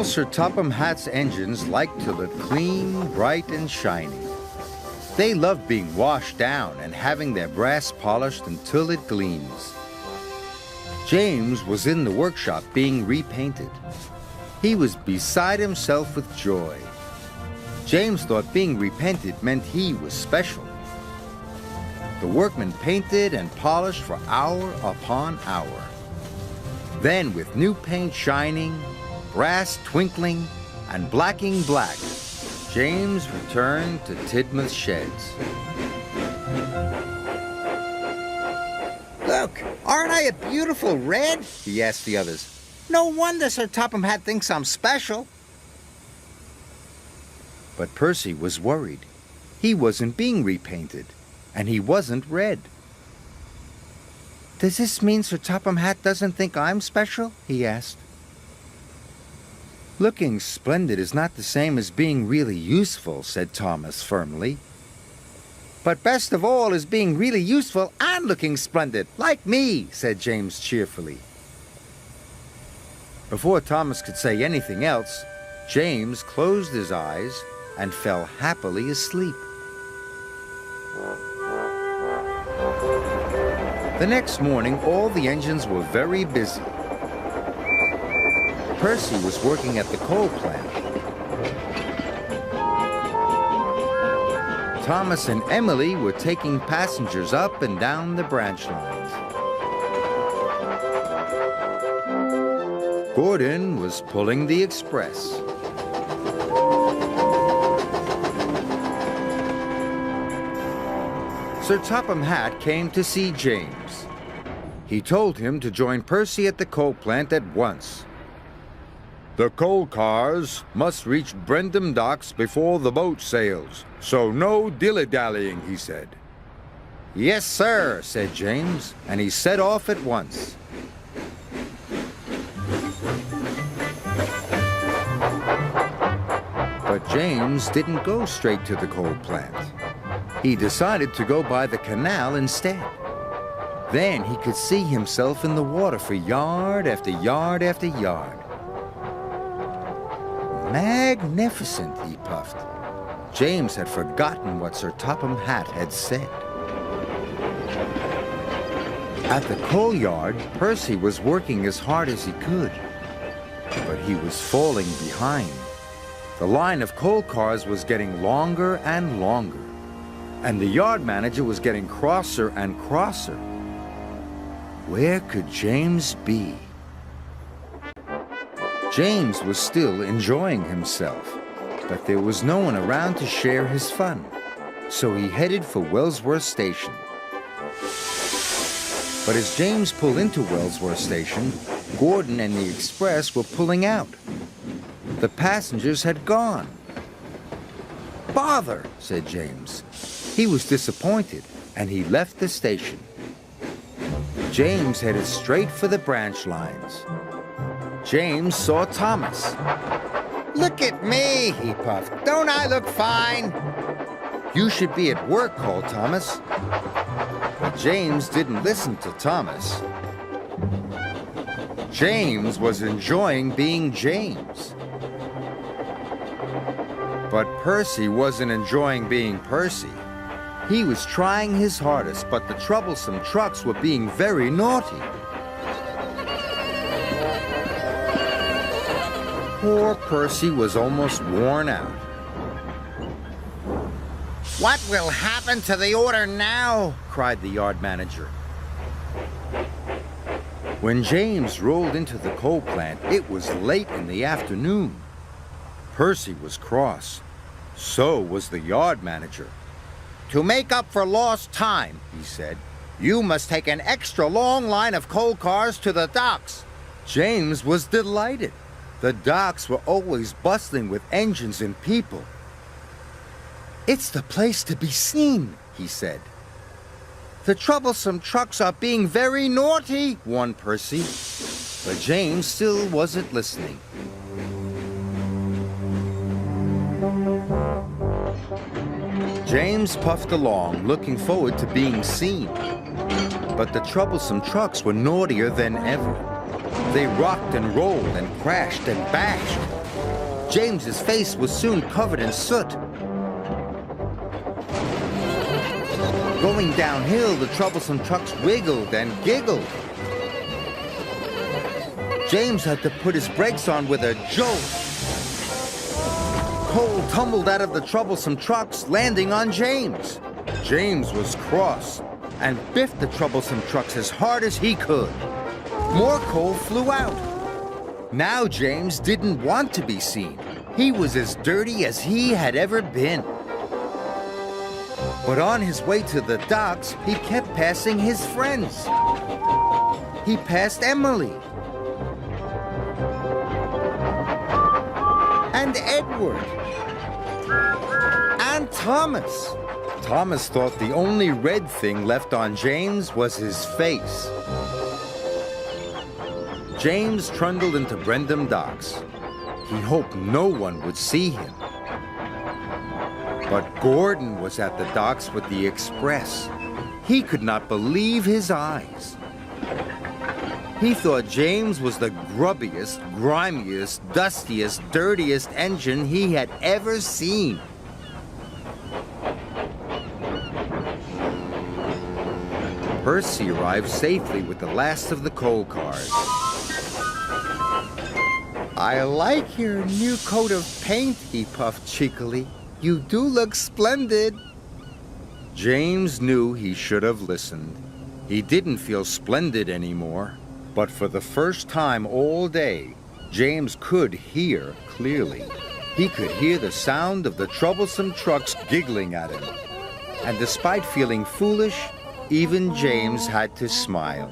All Sir Topham Hatt's engines liked to look clean, bright, and shiny. They loved being washed down and having their brass polished until it gleams. James was in the workshop being repainted. He was beside himself with joy. James thought being repainted meant he was special. The workmen painted and polished for hour upon hour. Then, with new paint shining, brass twinkling, and blacking black, James returned to Tidmouth's sheds. Look, aren't I a beautiful red? He asked the others. No wonder Sir Topham Hatt thinks I'm special. But Percy was worried. He wasn't being repainted, and he wasn't red. Does this mean Sir Topham Hatt doesn't think I'm special? He asked. Looking splendid is not the same as being really useful, said Thomas firmly. But best of all is being really useful and looking splendid, like me, said James cheerfully. Before Thomas could say anything else, James closed his eyes and fell happily asleep. The next morning, all the engines were very busy. Percy was working at the coal plant. Thomas and Emily were taking passengers up and down the branch lines. Gordon was pulling the express. Sir Topham Hatt came to see James. He told him to join Percy at the coal plant at once. The coal cars must reach Brendam docks before the boat sails, so no dilly-dallying, he said. Yes, sir, said James, and he set off at once. But James didn't go straight to the coal plant. He decided to go by the canal instead. Then he could see himself in the water for yard after yard after yard. Magnificent, he puffed. James had forgotten what Sir Topham Hatt had said. At the coal yard, Percy was working as hard as he could, but he was falling behind. The line of coal cars was getting longer and longer, and the yard manager was getting crosser and crosser. Where could James be? James was still enjoying himself, but there was no one around to share his fun, so he headed for Wellsworth Station. But as James pulled into Wellsworth Station, Gordon and the express were pulling out. The passengers had gone. Bother, said James. He was disappointed, and he left the station. James headed straight for the branch lines. James saw Thomas. Look at me, he puffed. Don't I look fine? You should be at work, called Thomas. But James didn't listen to Thomas. James was enjoying being James. But Percy wasn't enjoying being Percy. He was trying his hardest, but the troublesome trucks were being very naughty. Poor Percy was almost worn out. What will happen to the order now? Cried the yard manager. When James rolled into the coal plant, it was late in the afternoon. Percy was cross. So was the yard manager. To make up for lost time, he said, you must take an extra long line of coal cars to the docks. James was delighted. The docks were always bustling with engines and people. It's the place to be seen, he said. The troublesome trucks are being very naughty, warned Percy. But James still wasn't listening. James puffed along, looking forward to being seen. But the troublesome trucks were naughtier than ever. They rocked and rolled and crashed and bashed. James's face was soon covered in soot. Going downhill, the troublesome trucks wiggled and giggled. James had to put his brakes on with a jolt. Coal tumbled out of the troublesome trucks, landing on James. James was cross and biffed the troublesome trucks as hard as he could. More coal flew out. Now James didn't want to be seen. He was as dirty as he had ever been. But on his way to the docks, he kept passing his friends. He passed Emily. And Edward. And Thomas. Thomas thought the only red thing left on James was his face. James trundled into Brendam Docks. He hoped no one would see him. But Gordon was at the docks with the express. He could not believe his eyes. He thought James was the grubbiest, grimiest, dustiest, dirtiest engine he had ever seen. Percy arrived safely with the last of the coal cars. "I like your new coat of paint," he puffed cheekily. "You do look splendid." James knew he should have listened. He didn't feel splendid anymore. But for the first time all day, James could hear clearly. He could hear the sound of the troublesome trucks giggling at him. And despite feeling foolish, even James had to smile.